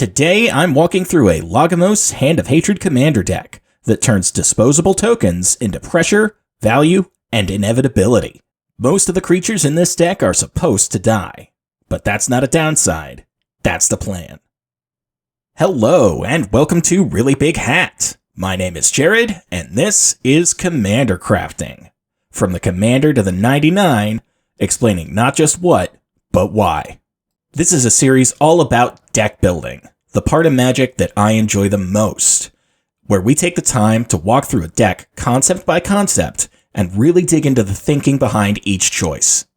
Today, I'm walking through a Lagomos Hand of Hatred commander deck that turns disposable tokens into pressure, value, and inevitability. Most of the creatures in this deck are supposed to die, but that's not a downside. That's the plan. Hello, and welcome to Really Big Hat. My name is Jared, and this is Commander Crafting. From the Commander to the 99, explaining not just what, but why. This is a series all about deck building, the part of Magic that I enjoy the most, where we take the time to walk through a deck concept by concept and really dig into the thinking behind each choice.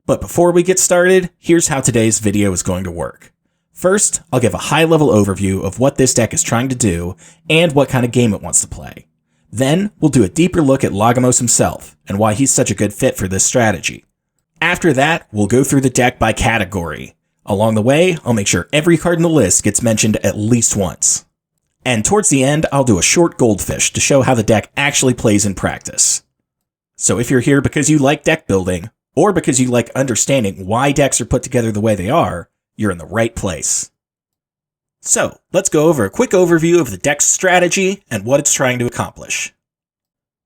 But before we get started, here's how today's video is going to work. First, I'll give a high-level overview of what this deck is trying to do and what kind of game it wants to play. Then, we'll do a deeper look at Lagomos himself and why he's such a good fit for this strategy. After that, we'll go through the deck by category. Along the way, I'll make sure every card in the list gets mentioned at least once. And towards the end, I'll do a short Goldfish to show how the deck actually plays in practice. So if you're here because you like deck building, or because you like understanding why decks are put together the way they are, you're in the right place. So, let's go over a quick overview of the deck's strategy and what it's trying to accomplish.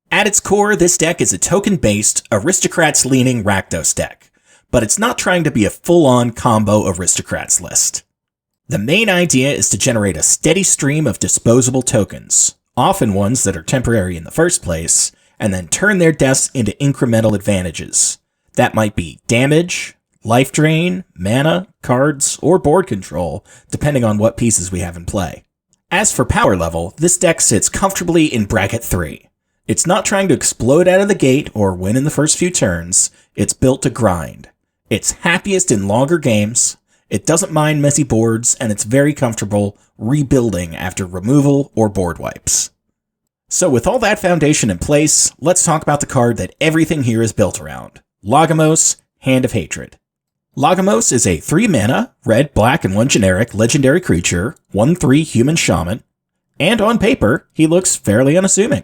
At its core, this deck is a token-based, aristocrats-leaning Rakdos deck, but it's not trying to be a full-on combo aristocrats list. The main idea is to generate a steady stream of disposable tokens, often ones that are temporary in the first place, and then turn their deaths into incremental advantages. That might be damage, life drain, mana, cards, or board control, depending on what pieces we have in play. As for power level, this deck sits comfortably in bracket 3. It's not trying to explode out of the gate or win in the first few turns, it's built to grind. It's happiest in longer games, it doesn't mind messy boards, and it's very comfortable rebuilding after removal or board wipes. So with all that foundation in place, let's talk about the card that everything here is built around. Lagomos, Hand of Hatred. Lagomos is a 3-mana, red, black, and 1 generic legendary creature, 1/3 human shaman, and on paper, he looks fairly unassuming.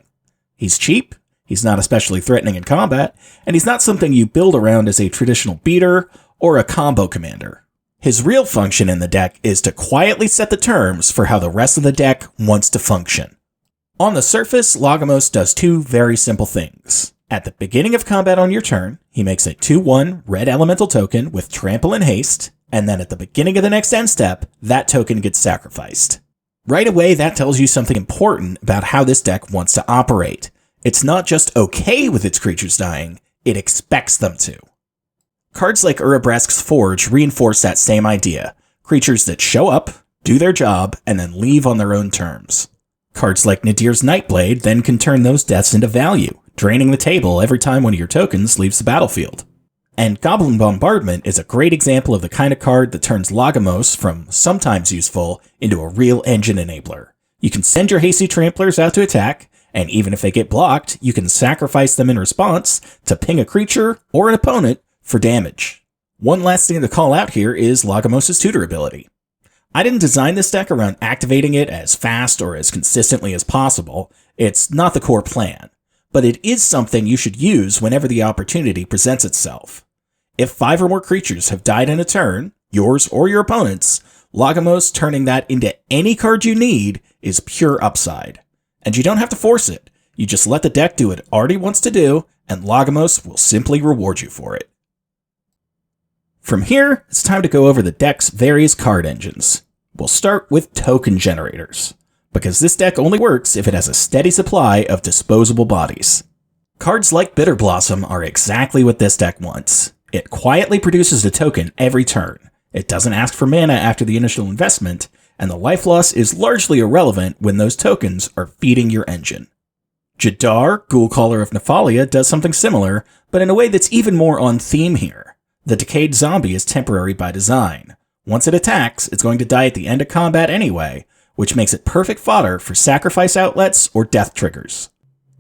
He's cheap, he's not especially threatening in combat, and he's not something you build around as a traditional beater or a combo commander. His real function in the deck is to quietly set the terms for how the rest of the deck wants to function. On the surface, Lagomos does two very simple things. At the beginning of combat on your turn, he makes a 2/1 red elemental token with trample and haste, and then at the beginning of the next end step, that token gets sacrificed. Right away, that tells you something important about how this deck wants to operate. It's not just okay with its creatures dying, it expects them to. Cards like Rakdos' Forge reinforce that same idea. Creatures that show up, do their job, and then leave on their own terms. Cards like Nadir's Nightblade then can turn those deaths into value, draining the table every time one of your tokens leaves the battlefield. And Goblin Bombardment is a great example of the kind of card that turns Lagomos from sometimes useful into a real engine enabler. You can send your hasty tramplers out to attack, and even if they get blocked, you can sacrifice them in response to ping a creature or an opponent for damage. One last thing to call out here is Lagomos' tutor ability. I didn't design this deck around activating it as fast or as consistently as possible. It's not the core plan, but it is something you should use whenever the opportunity presents itself. If 5 or more creatures have died in a turn, yours or your opponent's, Lagomos turning that into any card you need is pure upside. And you don't have to force it. You just let the deck do what it already wants to do, and Lagomos will simply reward you for it. From here, it's time to go over the deck's various card engines. We'll start with token generators, because this deck only works if it has a steady supply of disposable bodies. Cards like Bitter Blossom are exactly what this deck wants. It quietly produces a token every turn. It doesn't ask for mana after the initial investment, and the life loss is largely irrelevant when those tokens are feeding your engine. Jadar, Ghoulcaller of Nephalia, does something similar, but in a way that's even more on theme here. The Decayed Zombie is temporary by design. Once it attacks, it's going to die at the end of combat anyway, which makes it perfect fodder for sacrifice outlets or death triggers.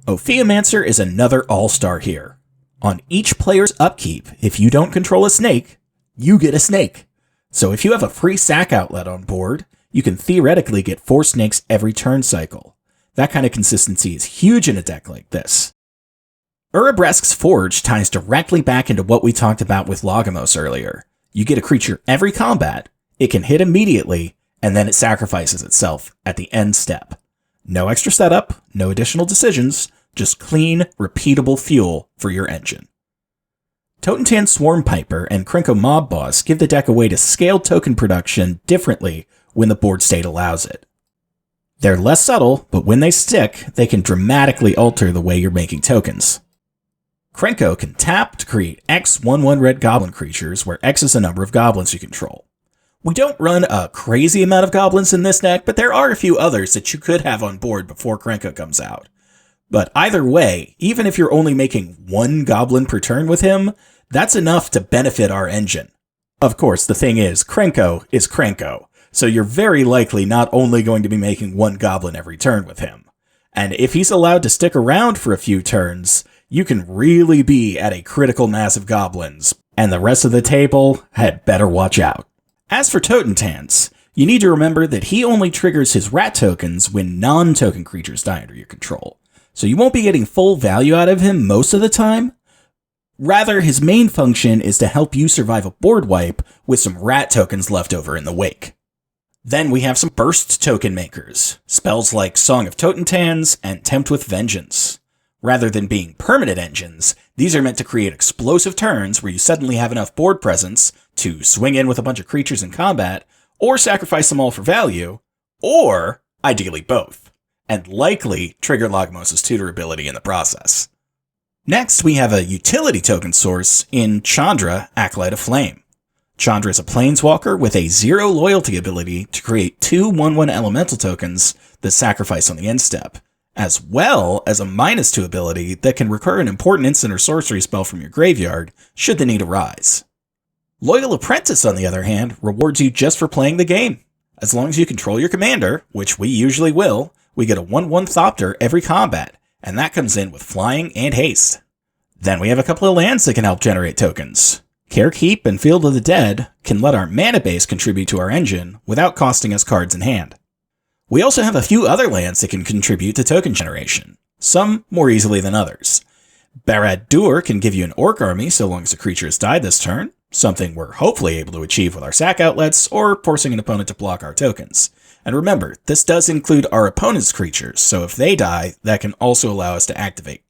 Ophiomancer is another all-star here. On each player's upkeep, if you don't control a snake, you get a snake. So if you have a free sack outlet on board, you can theoretically get 4 snakes every turn cycle. That kind of consistency is huge in a deck like this. Rakdos' Forge ties directly back into what we talked about with Lagomos earlier. You get a creature every combat, it can hit immediately, and then it sacrifices itself at the end step. No extra setup, no additional decisions, just clean, repeatable fuel for your engine. Totentan Swarm Piper and Krenko Mob Boss give the deck a way to scale token production differently when the board state allows it. They're less subtle, but when they stick, they can dramatically alter the way you're making tokens. Krenko can tap to create X 1/1 red goblin creatures, where X is the number of goblins you control. We don't run a crazy amount of goblins in this deck, but there are a few others that you could have on board before Krenko comes out. But either way, even if you're only making one goblin per turn with him, that's enough to benefit our engine. Of course, the thing is Krenko, so you're very likely not only going to be making one goblin every turn with him. And if he's allowed to stick around for a few turns, you can really be at a critical mass of goblins, and the rest of the table had better watch out. As for Totentans, you need to remember that he only triggers his rat tokens when non-token creatures die under your control, so you won't be getting full value out of him most of the time. Rather, his main function is to help you survive a board wipe with some rat tokens left over in the wake. Then we have some burst token makers, spells like Song of Totentans and Tempt with Vengeance. Rather than being permanent engines, these are meant to create explosive turns where you suddenly have enough board presence to swing in with a bunch of creatures in combat, or sacrifice them all for value, or, ideally both, and likely trigger Lagomos' tutor ability in the process. Next, we have a utility token source in Chandra, Acolyte of Flame. Chandra is a planeswalker with a 0 loyalty ability to create 2 1/1 elemental tokens that sacrifice on the end step, as well as a -2 ability that can recur an important instant or sorcery spell from your graveyard should the need arise. Loyal Apprentice, on the other hand, rewards you just for playing the game. As long as you control your commander, which we usually will, we get a 1/1 Thopter every combat, and that comes in with flying and haste. Then we have a couple of lands that can help generate tokens. Carekeep and Field of the Dead can let our mana base contribute to our engine without costing us cards in hand. We also have a few other lands that can contribute to token generation, some more easily than others. Barad-dûr can give you an orc army so long as the creature has died this turn, something we're hopefully able to achieve with our sack outlets or forcing an opponent to block our tokens. And remember, this does include our opponent's creatures, so if they die, that can also allow us to activate.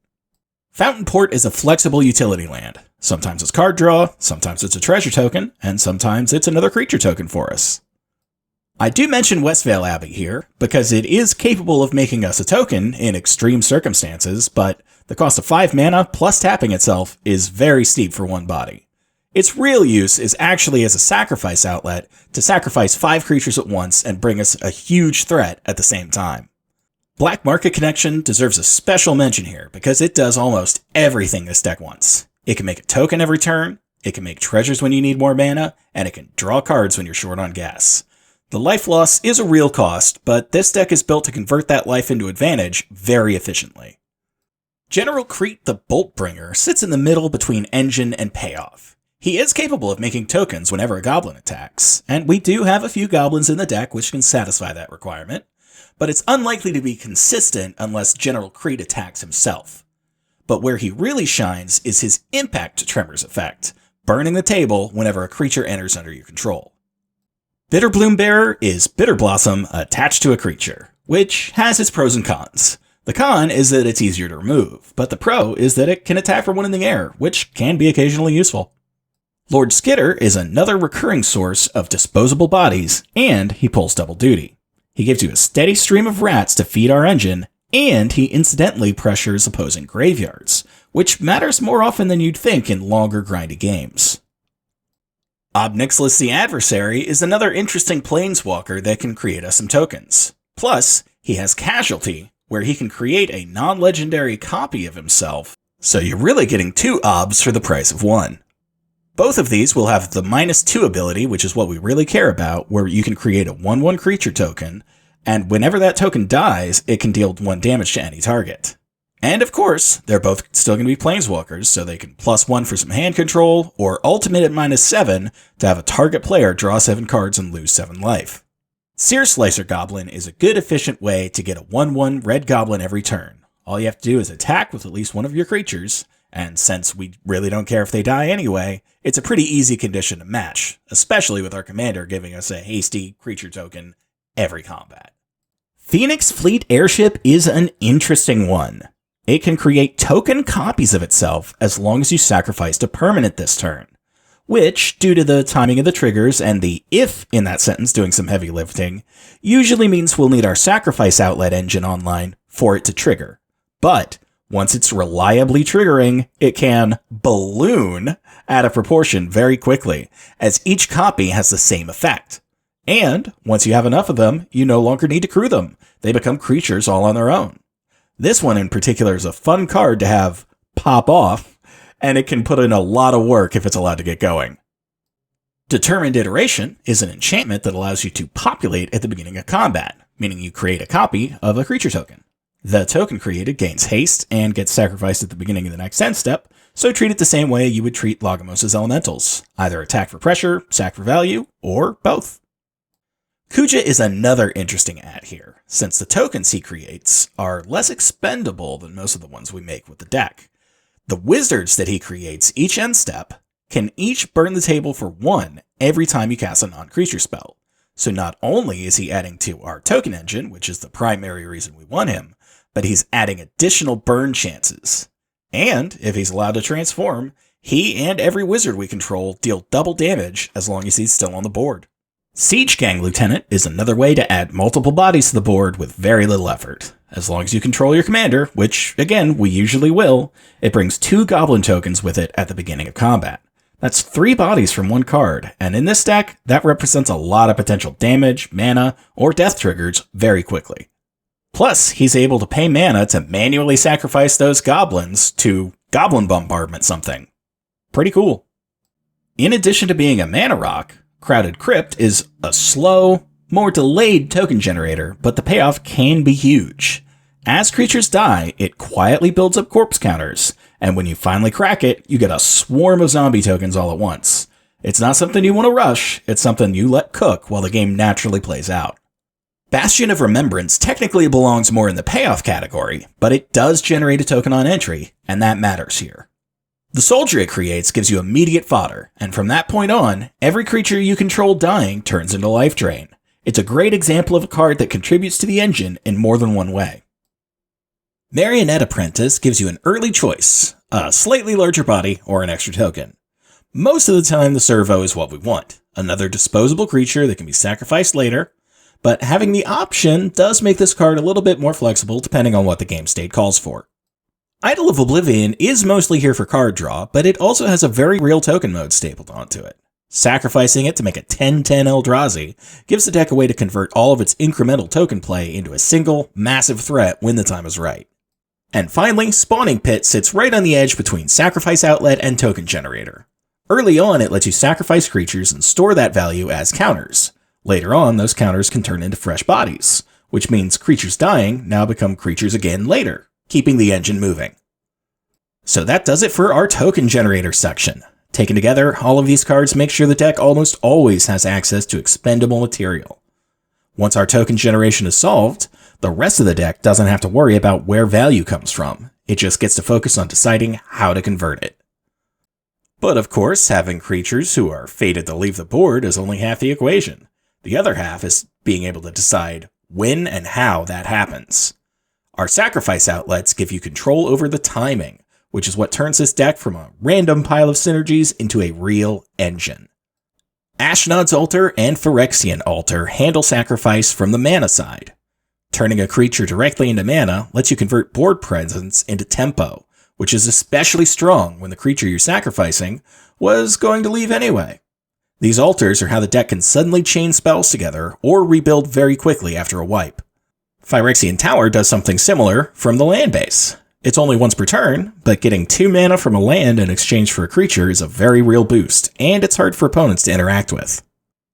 Fountain Port is a flexible utility land. Sometimes it's card draw, sometimes it's a treasure token, and sometimes it's another creature token for us. I do mention Westvale Abbey here, because it is capable of making us a token in extreme circumstances, but the cost of 5 mana plus tapping itself is very steep for one body. Its real use is actually as a sacrifice outlet to sacrifice 5 creatures at once and bring us a huge threat at the same time. Black Market Connection deserves a special mention here because it does almost everything this deck wants. It can make a token every turn, it can make treasures when you need more mana, and it can draw cards when you're short on gas. The life loss is a real cost, but this deck is built to convert that life into advantage very efficiently. General Crete the Boltbringer sits in the middle between engine and payoff. He is capable of making tokens whenever a goblin attacks, and we do have a few goblins in the deck which can satisfy that requirement, but it's unlikely to be consistent unless General Crete attacks himself. But where he really shines is his Impact Tremors effect, burning the table whenever a creature enters under your control. Bitter Bloombearer is Bitter Blossom attached to a creature, which has its pros and cons. The con is that it's easier to remove, but the pro is that it can attack from one in the air, which can be occasionally useful. Lord Skitter is another recurring source of disposable bodies, and he pulls double duty. He gives you a steady stream of rats to feed our engine, and he incidentally pressures opposing graveyards, which matters more often than you'd think in longer grindy games. Obnixilis the Adversary is another interesting planeswalker that can create us some tokens. Plus, he has Casualty, where he can create a non-legendary copy of himself, so you're really getting 2 obs for the price of 1. Both of these will have the -2 ability, which is what we really care about, where you can create a 1/1 creature token, and whenever that token dies, it can deal 1 damage to any target. And of course, they're both still going to be planeswalkers, so they can +1 for some hand control, or ultimate at -7 to have a target player draw 7 cards and lose 7 life. Sear Slicer Goblin is a good efficient way to get a 1/1 red goblin every turn. All you have to do is attack with at least one of your creatures, and since we really don't care if they die anyway, It's a pretty easy condition to match, especially with our commander giving us a hasty creature token every combat. Phoenix Fleet Airship is an interesting one. It can create token copies of itself as long as you sacrificed a permanent this turn, which, due to the timing of the triggers and the if in that sentence doing some heavy lifting, usually means we'll need our sacrifice outlet engine online for it to trigger. But once it's reliably triggering, it can balloon out of proportion very quickly, as each copy has the same effect. And once you have enough of them, you no longer need to crew them. They become creatures all on their own. This one in particular is a fun card to have pop off, and it can put in a lot of work if it's allowed to get going. Determined Iteration is an enchantment that allows you to populate at the beginning of combat, meaning you create a copy of a creature token. The token created gains haste and gets sacrificed at the beginning of the next end step, so treat it the same way you would treat Lagomos' elementals, either attack for pressure, sack for value, or both. Kuja is another interesting add here, since the tokens he creates are less expendable than most of the ones we make with the deck. The wizards that he creates each end step can each burn the table for 1 every time you cast a non-creature spell. So not only is he adding to our token engine, which is the primary reason we want him, but he's adding additional burn chances. And if he's allowed to transform, he and every wizard we control deal double damage as long as he's still on the board. Siege Gang Lieutenant is another way to add multiple bodies to the board with very little effort. As long as you control your commander, which, again, we usually will, it brings 2 goblin tokens with it at the beginning of combat. That's 3 bodies from 1 card, and in this deck, that represents a lot of potential damage, mana, or death triggers very quickly. Plus, he's able to pay mana to manually sacrifice those goblins to goblin bombardment something. Pretty cool. In addition to being a mana rock, Crowded Crypt is a slow, more delayed token generator, but the payoff can be huge. As creatures die, it quietly builds up corpse counters, and when you finally crack it, you get a swarm of zombie tokens all at once. It's not something you want to rush, it's something you let cook while the game naturally plays out. Bastion of Remembrance technically belongs more in the payoff category, but it does generate a token on entry, and that matters here. The soldier it creates gives you immediate fodder, and from that point on, every creature you control dying turns into life drain. It's a great example of a card that contributes to the engine in more than one way. Marionette Apprentice gives you an early choice, a slightly larger body or an extra token. Most of the time the servo is what we want, another disposable creature that can be sacrificed later, but having the option does make this card a little bit more flexible depending on what the game state calls for. Idol of Oblivion is mostly here for card draw, but it also has a very real token mode stapled onto it. Sacrificing it to make a 10/10 Eldrazi gives the deck a way to convert all of its incremental token play into a single, massive threat when the time is right. And finally, Spawning Pit sits right on the edge between Sacrifice Outlet and Token Generator. Early on, it lets you sacrifice creatures and store that value as counters. Later on, those counters can turn into fresh bodies, which means creatures dying now become creatures again later, keeping the engine moving. So that does it for our token generator section. Taken together, all of these cards make sure the deck almost always has access to expendable material. Once our token generation is solved, the rest of the deck doesn't have to worry about where value comes from. It just gets to focus on deciding how to convert it. But of course, having creatures who are fated to leave the board is only half the equation. The other half is being able to decide when and how that happens. Our sacrifice outlets give you control over the timing, which is what turns this deck from a random pile of synergies into a real engine. Ashnod's Altar and Phyrexian Altar handle sacrifice from the mana side. Turning a creature directly into mana lets you convert board presence into tempo, which is especially strong when the creature you're sacrificing was going to leave anyway. These altars are how the deck can suddenly chain spells together or rebuild very quickly after a wipe. Phyrexian Tower does something similar from the land base. It's only once per turn, but getting 2 mana from a land in exchange for a creature is a very real boost, and it's hard for opponents to interact with.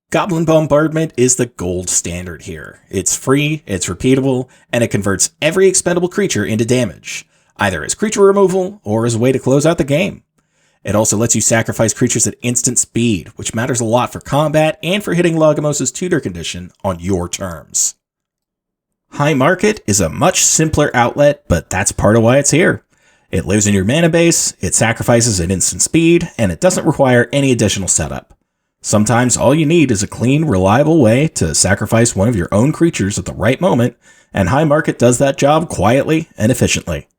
Goblin Bombardment is the gold standard here. It's free, it's repeatable, and it converts every expendable creature into damage, either as creature removal or as a way to close out the game. It also lets you sacrifice creatures at instant speed, which matters a lot for combat and for hitting Lagomos' tutor condition on your terms. High Market is a much simpler outlet, but that's part of why it's here. It lives in your mana base, it sacrifices at instant speed, and it doesn't require any additional setup. Sometimes all you need is a clean, reliable way to sacrifice one of your own creatures at the right moment, and High Market does that job quietly and efficiently.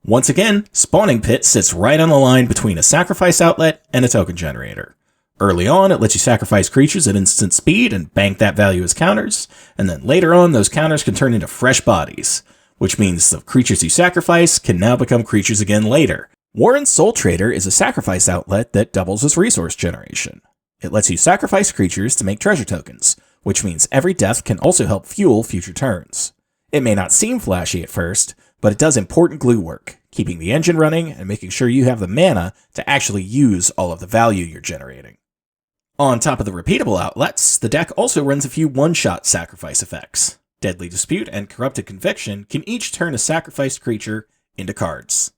Once again, Spawning Pit sits right on the line between a sacrifice outlet and a token generator. Early on, it lets you sacrifice creatures at instant speed and bank that value as counters, and then later on, those counters can turn into fresh bodies, which means the creatures you sacrifice can now become creatures again later. Warren's Soul Trader is a sacrifice outlet that doubles as resource generation. It lets you sacrifice creatures to make treasure tokens, which means every death can also help fuel future turns. It may not seem flashy at first, but it does important glue work, keeping the engine running and making sure you have the mana to actually use all of the value you're generating. On top of the repeatable outlets, the deck also runs a few one-shot sacrifice effects. Deadly Dispute and Corrupted Conviction can each turn a sacrificed creature into cards.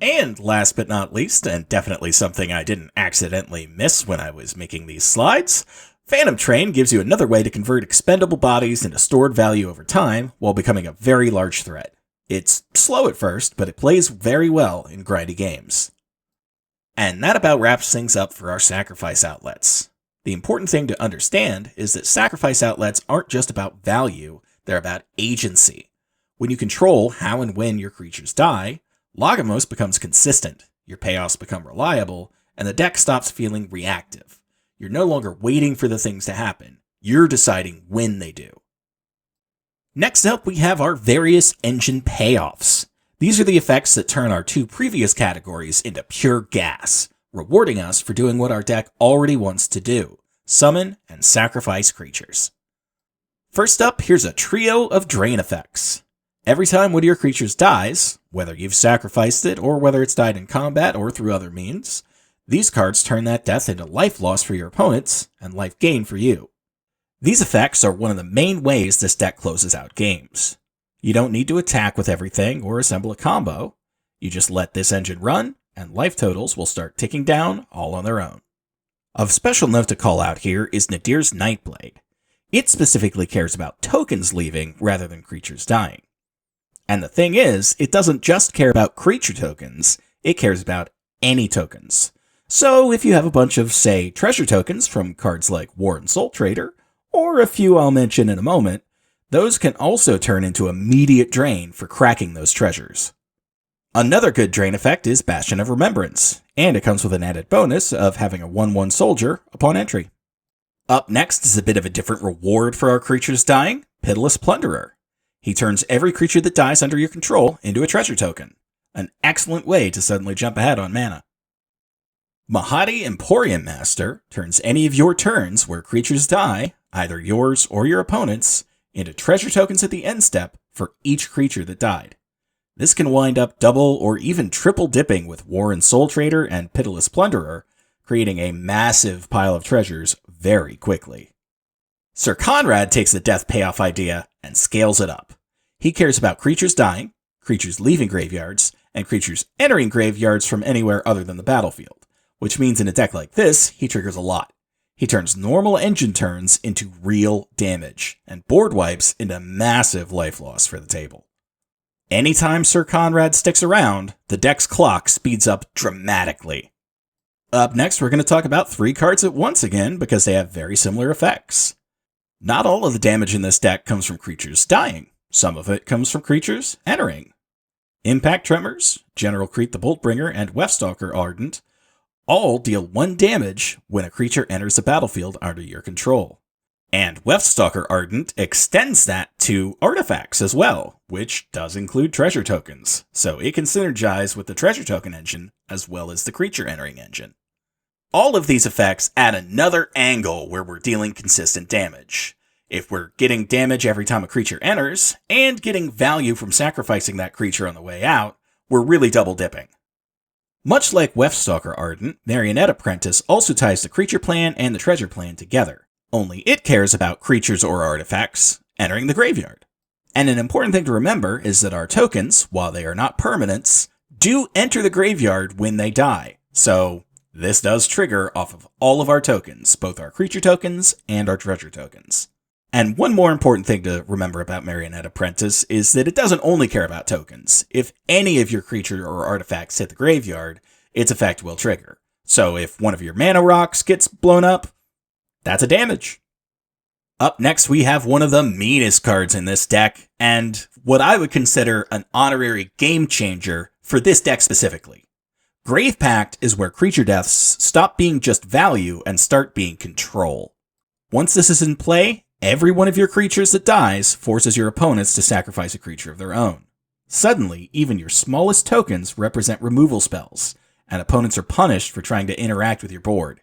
And last but not least, and definitely something I didn't accidentally miss when I was making these slides, Phantom Train gives you another way to convert expendable bodies into stored value over time while becoming a very large threat. It's slow at first, but it plays very well in grindy games. And that about wraps things up for our sacrifice outlets. The important thing to understand is that sacrifice outlets aren't just about value, they're about agency. When you control how and when your creatures die, Lagomos becomes consistent, your payoffs become reliable, and the deck stops feeling reactive. You're no longer waiting for the things to happen, you're deciding when they do. Next up, we have our various engine payoffs. These are the effects that turn our two previous categories into pure gas, rewarding us for doing what our deck already wants to do, summon and sacrifice creatures. First up, here's a trio of drain effects. Every time one of your creatures dies, whether you've sacrificed it or whether it's died in combat or through other means, these cards turn that death into life loss for your opponents and life gain for you. These effects are one of the main ways this deck closes out games. You don't need to attack with everything or assemble a combo. You just let this engine run, and life totals will start ticking down all on their own. Of special note to call out here is Nadir's Nightblade. It specifically cares about tokens leaving rather than creatures dying. And the thing is, it doesn't just care about creature tokens, it cares about any tokens. So if you have a bunch of, say, treasure tokens from cards like Warren's Soul Trader, or a few I'll mention in a moment, those can also turn into immediate drain for cracking those treasures. Another good drain effect is Bastion of Remembrance, and it comes with an added bonus of having a 1/1 soldier upon entry. Up next is a bit of a different reward for our creatures dying, Pitiless Plunderer. He turns every creature that dies under your control into a treasure token, an excellent way to suddenly jump ahead on mana. Mahadi Emporium Master turns any of your turns where creatures die, either yours or your opponent's, into treasure tokens at the end step for each creature that died. This can wind up double or even triple dipping with Warren's Soul Trader and Pitiless Plunderer, creating a massive pile of treasures very quickly. Sir Conrad takes the death payoff idea and scales it up. He cares about creatures dying, creatures leaving graveyards, and creatures entering graveyards from anywhere other than the battlefield, which means in a deck like this, he triggers a lot. He turns normal engine turns into real damage, and board wipes into massive life loss for the table. Anytime Sir Conrad sticks around, the deck's clock speeds up dramatically. Up next, we're going to talk about 3 cards at once again because they have very similar effects. Not all of the damage in this deck comes from creatures dying. Some of it comes from creatures entering. Impact Tremors, General Crete the Boltbringer, and Weftstalker Ardent all deal 1 damage when a creature enters the battlefield under your control. And Weftstalker Ardent extends that to artifacts as well, which does include treasure tokens, so it can synergize with the treasure token engine as well as the creature entering engine. All of these effects add another angle where we're dealing consistent damage. If we're getting damage every time a creature enters, and getting value from sacrificing that creature on the way out, we're really double dipping. Much like Weftstalker Ardent, Marionette Apprentice also ties the creature plan and the treasure plan together, only it cares about creatures or artifacts entering the graveyard. And an important thing to remember is that our tokens, while they are not permanents, do enter the graveyard when they die, so this does trigger off of all of our tokens, both our creature tokens and our treasure tokens. And one more important thing to remember about Marionette Apprentice is that it doesn't only care about tokens. If any of your creature or artifacts hit the graveyard, its effect will trigger. So if one of your mana rocks gets blown up, that's a damage. Up next, we have one of the meanest cards in this deck, and what I would consider an honorary game changer for this deck specifically. Grave Pact is where creature deaths stop being just value and start being control. Once this is in play, every one of your creatures that dies forces your opponents to sacrifice a creature of their own. Suddenly, even your smallest tokens represent removal spells, and opponents are punished for trying to interact with your board.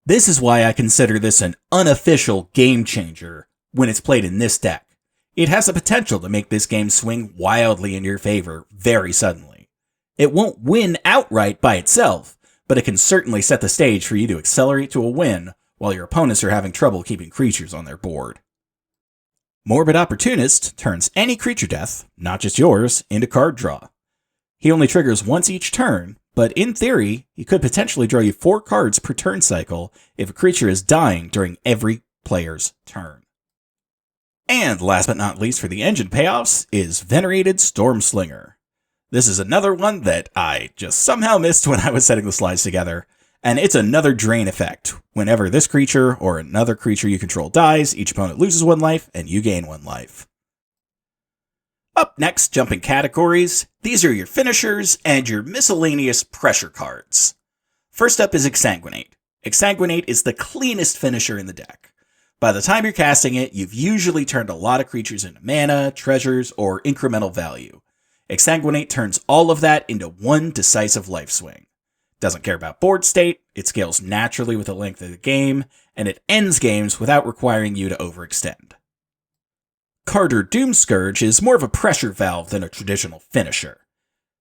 This is why I consider this an unofficial game changer when it's played in this deck. It has the potential to make this game swing wildly in your favor very suddenly. It won't win outright by itself, but it can certainly set the stage for you to accelerate to a win while your opponents are having trouble keeping creatures on their board. Morbid Opportunist turns any creature death, not just yours, into card draw. He only triggers once each turn, but in theory, he could potentially draw you 4 cards per turn cycle if a creature is dying during every player's turn. And last but not least for the engine payoffs is Venerated Stormslinger. This is another one that I just somehow missed when I was setting the slides together, and it's another drain effect. Whenever this creature or another creature you control dies, each opponent loses 1 life and you gain 1 life. Up next, jumping categories, these are your finishers and your miscellaneous pressure cards. First up is Exsanguinate. Exsanguinate is the cleanest finisher in the deck. By the time you're casting it, you've usually turned a lot of creatures into mana, treasures, or incremental value. Exsanguinate turns all of that into one decisive life swing. Doesn't care about board state, it scales naturally with the length of the game, and it ends games without requiring you to overextend. Carter Doomscourge is more of a pressure valve than a traditional finisher.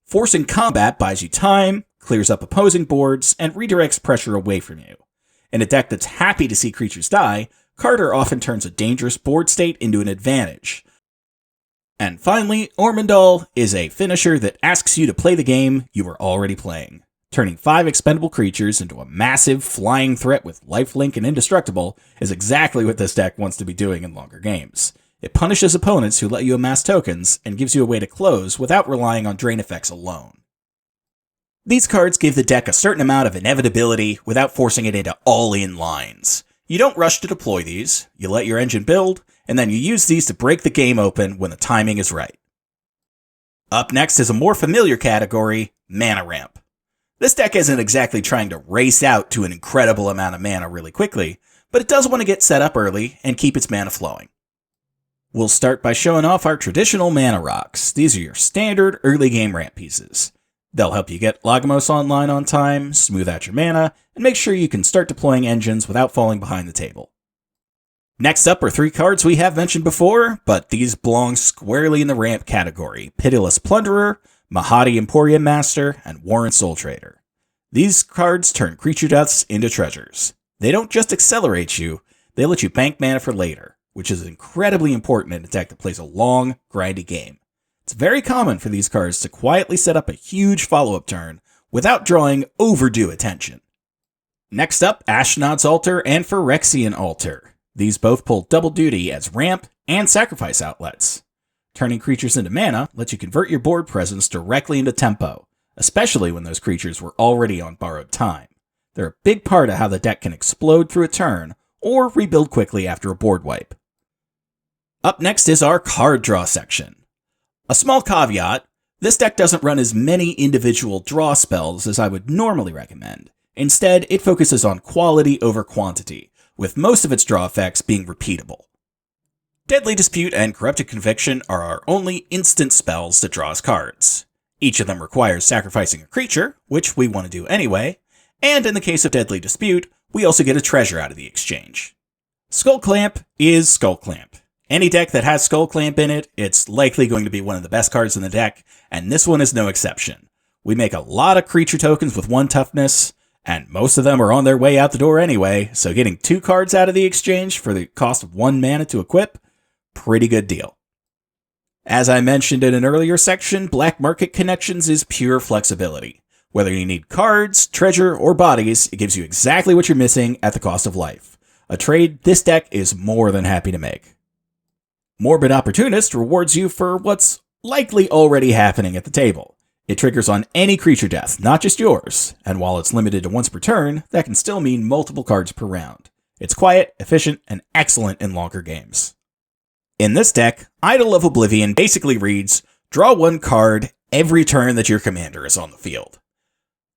Forcing combat buys you time, clears up opposing boards, and redirects pressure away from you. In a deck that's happy to see creatures die, Carter often turns a dangerous board state into an advantage. And finally, Ormondal is a finisher that asks you to play the game you were already playing. Turning 5 expendable creatures into a massive flying threat with lifelink and indestructible is exactly what this deck wants to be doing in longer games. It punishes opponents who let you amass tokens and gives you a way to close without relying on drain effects alone. These cards give the deck a certain amount of inevitability without forcing it into all-in lines. You don't rush to deploy these, you let your engine build, and then you use these to break the game open when the timing is right. Up next is a more familiar category, Mana Ramp. This deck isn't exactly trying to race out to an incredible amount of mana really quickly, but it does want to get set up early and keep its mana flowing. We'll start by showing off our traditional mana rocks. These are your standard early game ramp pieces. They'll help you get Lagomos online on time, smooth out your mana, and make sure you can start deploying engines without falling behind the table. Next up are 3 cards we have mentioned before, but these belong squarely in the ramp category: Pitiless Plunderer, Mahadi Emporium Master, and Warren Soul Trader. These cards turn creature deaths into treasures. They don't just accelerate you, they let you bank mana for later, which is incredibly important in a deck that plays a long, grindy game. It's very common for these cards to quietly set up a huge follow-up turn without drawing overdue attention. Next up, Ashnod's Altar and Phyrexian Altar. These both pull double duty as ramp and sacrifice outlets. Turning creatures into mana lets you convert your board presence directly into tempo, especially when those creatures were already on borrowed time. They're a big part of how the deck can explode through a turn or rebuild quickly after a board wipe. Up next is our card draw section. A small caveat, this deck doesn't run as many individual draw spells as I would normally recommend. Instead, it focuses on quality over quantity, with most of its draw effects being repeatable. Deadly Dispute and Corrupted Conviction are our only instant spells that draw us cards. Each of them requires sacrificing a creature, which we want to do anyway, and in the case of Deadly Dispute, we also get a treasure out of the exchange. Skull Clamp is Skull Clamp. Any deck that has Skull Clamp in it, it's likely going to be one of the best cards in the deck, and this one is no exception. We make a lot of creature tokens with 1 toughness, and most of them are on their way out the door anyway, so getting 2 cards out of the exchange for the cost of 1 mana to equip, pretty good deal. As I mentioned in an earlier section, Black Market Connections is pure flexibility. Whether you need cards, treasure, or bodies, it gives you exactly what you're missing at the cost of life. A trade this deck is more than happy to make. Morbid Opportunist rewards you for what's likely already happening at the table. It triggers on any creature death, not just yours, and while it's limited to once per turn, that can still mean multiple cards per round. It's quiet, efficient, and excellent in longer games. In this deck, Idol of Oblivion basically reads, draw one card every turn that your commander is on the field.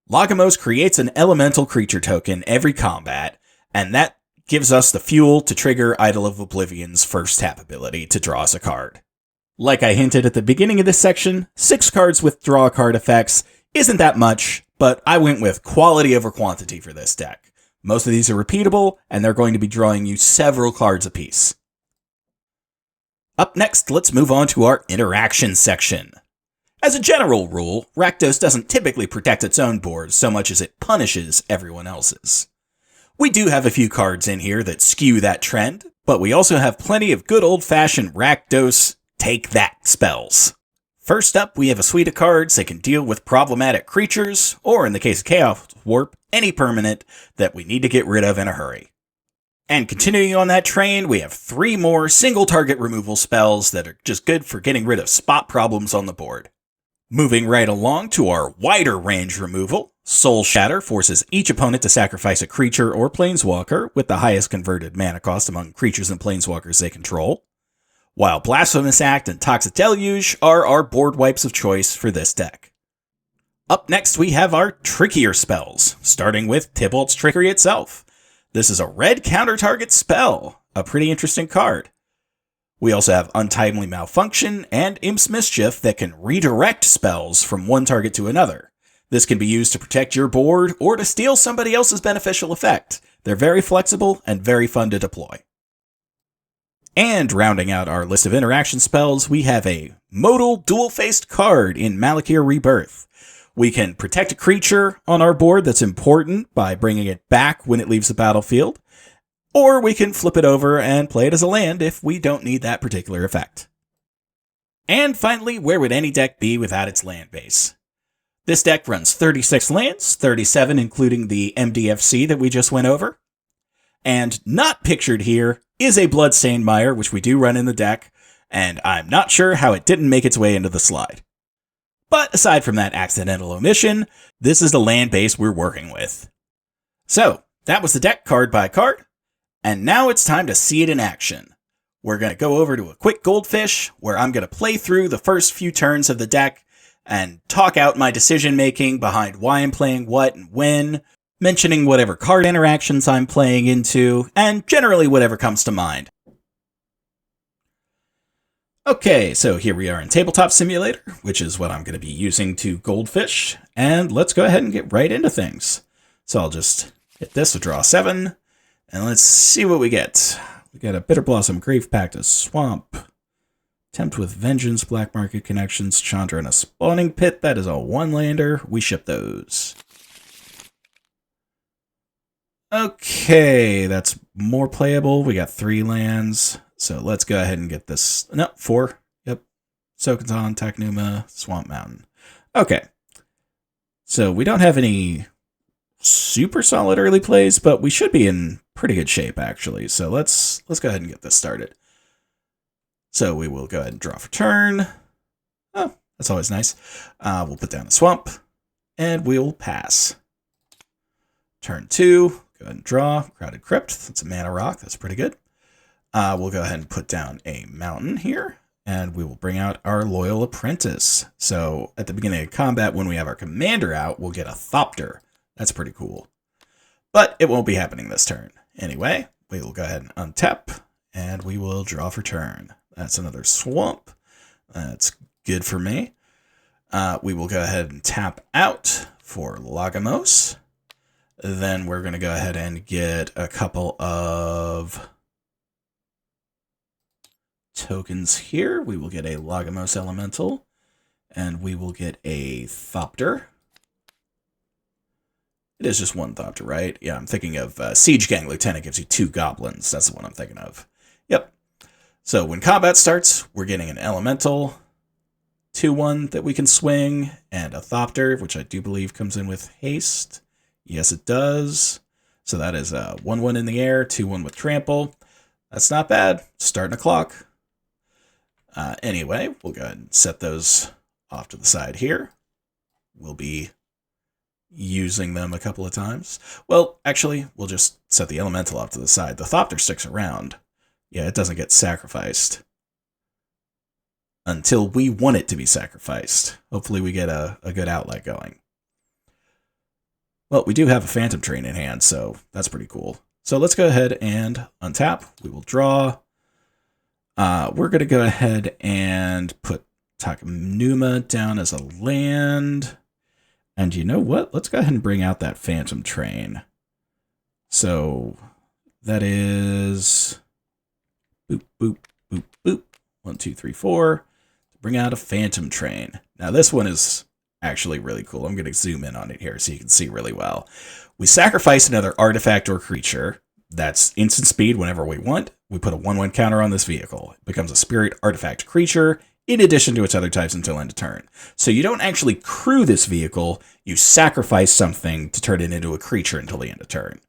Lagomos creates an elemental creature token every combat, and that gives us the fuel to trigger Idol of Oblivion's first tap ability to draw us a card. Like I hinted at the beginning of this section, 6 cards with draw a card effects isn't that much, but I went with quality over quantity for this deck. Most of these are repeatable, and they're going to be drawing you several cards apiece. Up next, let's move on to our interaction section. As a general rule, Rakdos doesn't typically protect its own board so much as it punishes everyone else's. We do have a few cards in here that skew that trend, but we also have plenty of good old-fashioned Rakdos take that spells. First up, we have a suite of cards that can deal with problematic creatures, or in the case of Chaos Warp, any permanent that we need to get rid of in a hurry. And continuing on that train, we have 3 more single target removal spells that are just good for getting rid of spot problems on the board. Moving right along to our wider range removal, Soul Shatter forces each opponent to sacrifice a creature or planeswalker with the highest converted mana cost among creatures and planeswalkers they control, while Blasphemous Act and Toxic Deluge are our board wipes of choice for this deck. Up next, we have our trickier spells, starting with Tybalt's Trickery itself. This is a red counter-target spell, a pretty interesting card. We also have Untimely Malfunction and Imp's Mischief that can redirect spells from one target to another. This can be used to protect your board or to steal somebody else's beneficial effect. They're very flexible and very fun to deploy. And rounding out our list of interaction spells, we have a modal dual-faced card in Malakir Rebirth. We can protect a creature on our board that's important by bringing it back when it leaves the battlefield, or we can flip it over and play it as a land if we don't need that particular effect. And finally, where would any deck be without its land base? This deck runs 36 lands, 37 including the MDFC that we just went over. And not pictured here is a Bloodstained Mire, which we do run in the deck, and I'm not sure how it didn't make its way into the slide. But aside from that accidental omission, this is the land base we're working with. So, that was the deck card by card, and now it's time to see it in action. We're going to go over to a quick Goldfish, where I'm going to play through the first few turns of the deck and talk out my decision making behind why I'm playing what and when, mentioning whatever card interactions I'm playing into, and generally whatever comes to mind. Okay, so here we are in Tabletop Simulator, which is what I'm going to be using to Goldfish, and let's go ahead and get right into things. So I'll just hit this to draw 7, and let's see what we get. We got a Bitter Blossom, Grave Pact, a Swamp, Tempt with Vengeance, Black Market Connections, Chandra, and a Spawning Pit. That is a 1-lander. We ship those. Okay, that's more playable. We got 3 lands. So let's go ahead and get this. No, 4. Yep. Sokotan, Taknuma, Swamp Mountain. Okay. So we don't have any super solid early plays, but we should be in pretty good shape, actually. So let's go ahead and get this started. So we will go ahead and draw for turn. Oh, that's always nice. We'll put down a swamp, and we'll pass. Turn 2, go ahead and draw. Crowded Crypt, that's a mana rock. That's pretty good. We'll go ahead and put down a mountain here, and we will bring out our Loyal Apprentice. So at the beginning of combat, when we have our commander out, we'll get a Thopter. That's pretty cool. But it won't be happening this turn. Anyway, we will go ahead and untap, and we will draw for turn. That's another swamp. That's good for me. We will go ahead and tap out for Lagomos. Then we're going to go ahead and get a couple of tokens here. We will get a Lagomos Elemental, and we will get a Thopter. It is just 1 Thopter, right? Yeah, I'm thinking of Siege Gang Lieutenant gives you 2 goblins. That's the one I'm thinking of. Yep. So when combat starts, we're getting an Elemental, 2/1 that we can swing, and a Thopter, which I do believe comes in with haste. Yes, it does. So that is a 1/1 in the air, 2/1 with trample. That's not bad. Starting a clock. Anyway, we'll go ahead and set those off to the side here. We'll be using them a couple of times. Well, actually, we'll just set the elemental off to the side. The Thopter sticks around. Yeah, it doesn't get sacrificed until we want it to be sacrificed. Hopefully we get a good outlet going. Well, we do have a Phantom Train in hand, so that's pretty cool. So let's go ahead and untap. We will draw. We're going to go ahead and put Takanuma down as a land. And you know what? Let's go ahead and bring out that Phantom Train. So that is boop, boop, boop, boop. 1, 2, 3, 4. Bring out a Phantom Train. Now this one is actually really cool. I'm going to zoom in on it here so you can see really well. We sacrifice another artifact or creature. That's instant speed whenever we want. We put a 1/1 counter on this vehicle. It becomes a spirit artifact creature in addition to its other types until end of turn. So you don't actually crew this vehicle, you sacrifice something to turn it into a creature until the end of turn.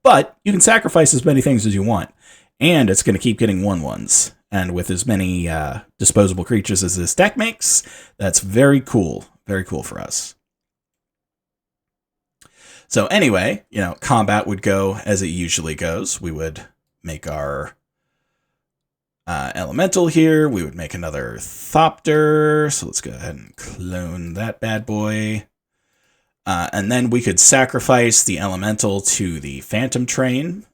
But you can sacrifice as many things as you want, and it's going to keep getting 1/1s. And with as many disposable creatures as this deck makes, that's very cool. Very cool for us. So anyway, combat would go as it usually goes. We would make our elemental here. We would make another Thopter. So let's go ahead and clone that bad boy. And then we could sacrifice the elemental to the Phantom Train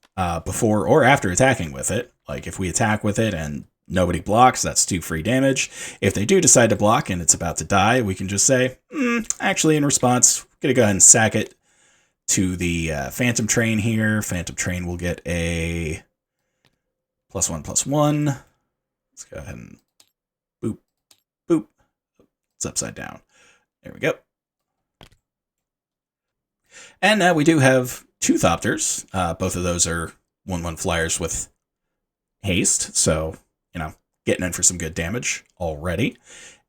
before or after attacking with it. Like if we attack with it and nobody blocks, that's 2 free damage. If they do decide to block and it's about to die, we can just say, actually in response, we're going to go ahead and sack it to the Phantom Train here. Phantom Train will get a +1/+1. Let's go ahead and boop, boop. It's upside down. There we go. And now we do have 2 Thopters. Both of those are 1/1 flyers with haste. So, getting in for some good damage already.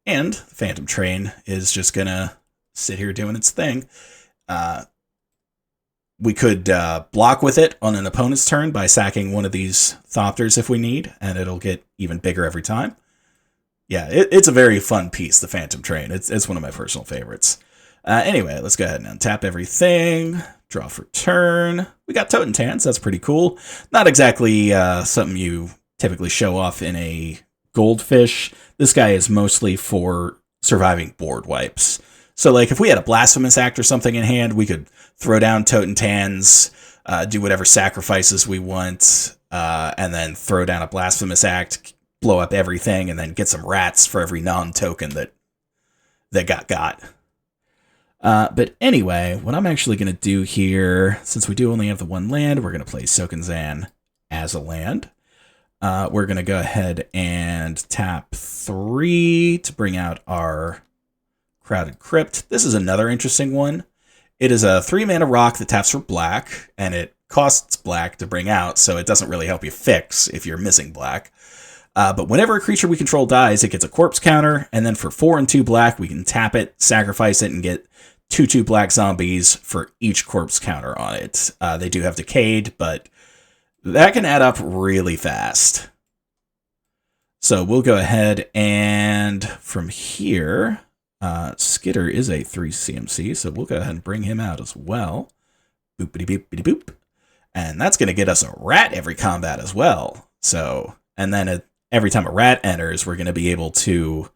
And the Phantom Train is just going to sit here doing its thing. We could block with it on an opponent's turn by sacking one of these Thopters if we need, and it'll get even bigger every time. Yeah, it's a very fun piece, the Phantom Train. It's one of my personal favorites. Anyway, let's go ahead and untap everything. Draw for turn. We got Totentans. That's pretty cool. Not exactly something you typically show off in a Goldfish. This guy is mostly for surviving board wipes. So, like, if we had a Blasphemous Act or something in hand, we could throw down Totentans, do whatever sacrifices we want, and then throw down a Blasphemous Act, blow up everything, and then get some rats for every non-token that got. But anyway, what I'm actually going to do here, since we do only have the 1 land, we're going to play Sokenzan as a land. We're going to go ahead and tap 3 to bring out our Crowded Crypt. This is another interesting one. It is a 3-mana rock that taps for black, and it costs black to bring out, so it doesn't really help you fix if you're missing black. But whenever a creature we control dies, it gets a corpse counter, and then for 4 and 2 black, we can tap it, sacrifice it, and get 2/2 black zombies for each corpse counter on it. They do have Decayed, but that can add up really fast. So we'll go ahead and from here, Skitter is a 3 CMC, so we'll go ahead and bring him out as well. Boopity-boop-bitty-boop. And that's going to get us a rat every combat as well. So, and then every time a rat enters, we're going to be able to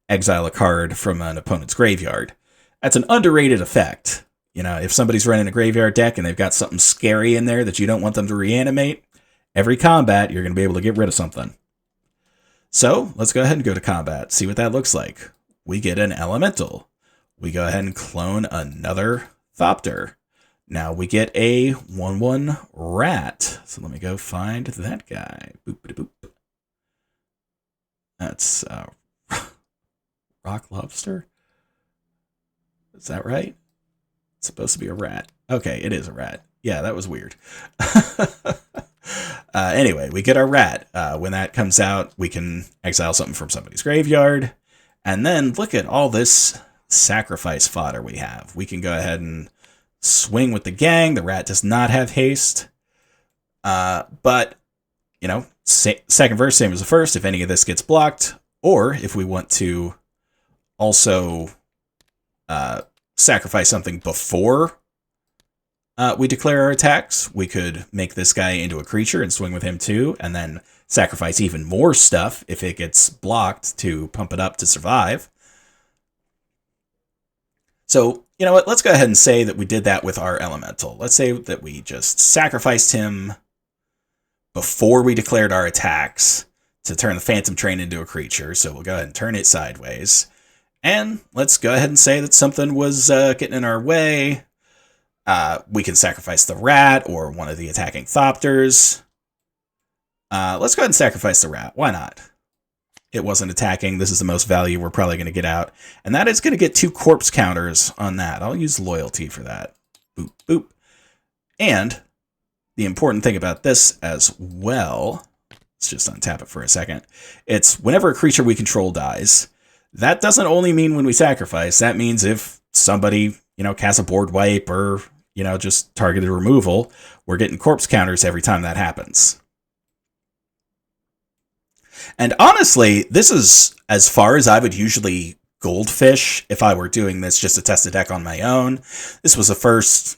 exile a card from an opponent's graveyard. That's an underrated effect. If somebody's running a graveyard deck and they've got something scary in there that you don't want them to reanimate, every combat, you're going to be able to get rid of something. So, let's go ahead and go to combat, see what that looks like. We get an elemental. We go ahead and clone another Thopter. Now we get a 1/1 rat. So let me go find that guy. Boop-a-doop. That's Rock Lobster? Is that right? It's supposed to be a rat. Okay, it is a rat. Yeah, that was weird. Anyway, we get our rat. When that comes out, we can exile something from somebody's graveyard. And then look at all this sacrifice fodder we have. We can go ahead and swing with the gang. The rat does not have haste. But, second verse, same as the first. If any of this gets blocked, Or if we want to also sacrifice something before we declare our attacks, we could make this guy into a creature and swing with him too, and then sacrifice even more stuff if it gets blocked to pump it up to survive. So, you know what, let's go ahead and say that we did that with our elemental. Let's say that we just sacrificed him before we declared our attacks to turn the Phantom Train into a creature, so we'll go ahead and turn it sideways. And let's go ahead and say that something was getting in our way. We can sacrifice the rat or one of the attacking Thopters. Let's go ahead and sacrifice the rat. Why not? It wasn't attacking. This is the most value we're probably going to get out. And that is going to get 2 corpse counters on that. I'll use loyalty for that. Boop, boop. And the important thing about this as well, let's just untap it for a second. It's whenever a creature we control dies. That doesn't only mean when we sacrifice. That means if somebody, casts a board wipe or, just targeted removal, we're getting corpse counters every time that happens. And honestly, this is as far as I would usually Goldfish if I were doing this just to test a deck on my own. This was the first,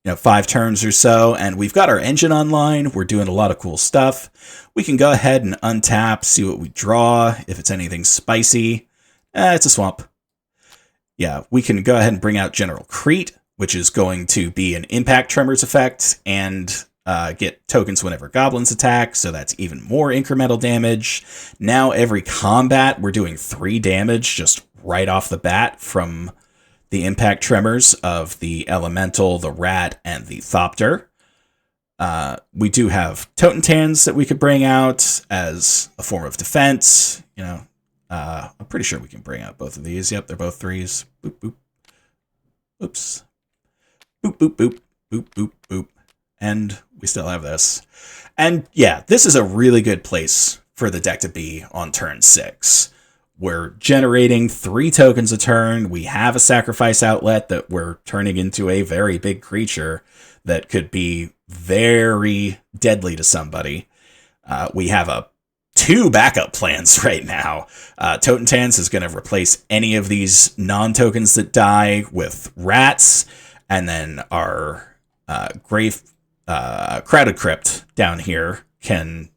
5 turns or so, and we've got our engine online. We're doing a lot of cool stuff. We can go ahead and untap, see what we draw, if it's anything spicy. It's a swamp. Yeah, we can go ahead and bring out General Crete, which is going to be an Impact Tremors effect, and get tokens whenever goblins attack, so that's even more incremental damage. Now every combat, we're doing 3 damage just right off the bat from the Impact Tremors of the Elemental, the Rat, and the Thopter. We do have Totentans that we could bring out as a form of defense. I'm pretty sure we can bring out both of these. Yep, they're both 3s. Boop, boop. Oops. Boop, boop, boop. Boop, boop, boop. And we still have this. And yeah, this is a really good place for the deck to be on turn 6. We're generating 3 tokens a turn. We have a sacrifice outlet that we're turning into a very big creature that could be very deadly to somebody. We have 2 backup plans right now. Totentans is going to replace any of these non-tokens that die with rats, and then our Crowded Crypt down here can,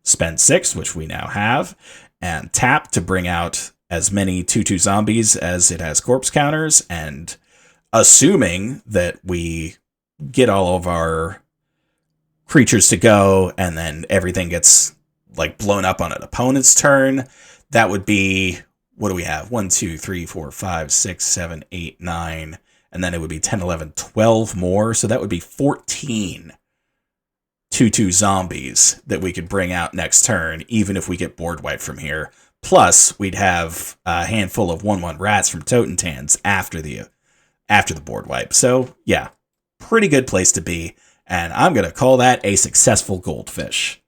spend 6, which we now have, and tap to bring out as many 2/2 zombies as it has corpse counters, and assuming that we get all of our creatures to go, and then everything gets blown up on an opponent's turn, that would be, what do we have? 1, 2, 3, 4, 5, 6, 7, 8, 9, and then it would be 10, 11, 12 more, so that would be 14 2/2 zombies that we could bring out next turn, even if we get board wipe from here. Plus, we'd have a handful of 1/1 rats from Totentans after the board wipe. So, yeah, pretty good place to be, and I'm going to call that a successful Goldfish.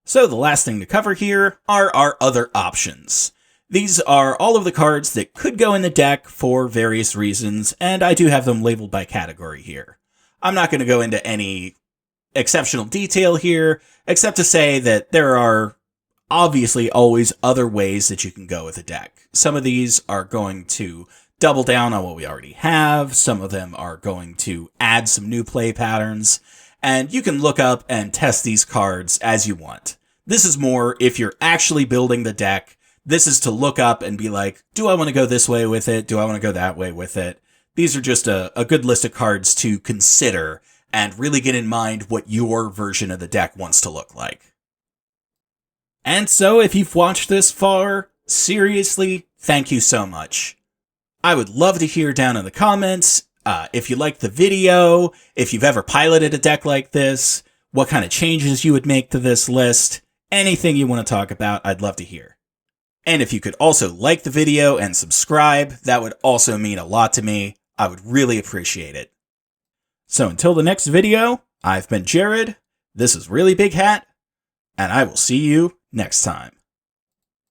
So the last thing to cover here are our other options. These are all of the cards that could go in the deck for various reasons, and I do have them labeled by category here. I'm not going to go into any exceptional detail here, except to say that there are obviously always other ways that you can go with a deck. Some of these are going to double down on what we already have. Some of them are going to add some new play patterns, and you can look up and test these cards as you want. This is more if you're actually building the deck. This is to look up and be like, do I want to go this way with it? Do I want to go that way with it? These are just a good list of cards to consider and really get in mind what your version of the deck wants to look like. And so if you've watched this far, seriously, thank you so much. I would love to hear down in the comments if you liked the video, if you've ever piloted a deck like this, what kind of changes you would make to this list, anything you want to talk about, I'd love to hear. And if you could also like the video and subscribe, that would also mean a lot to me. I would really appreciate it. So until the next video, I've been Jared, this is Really Big Hat, and I will see you next time.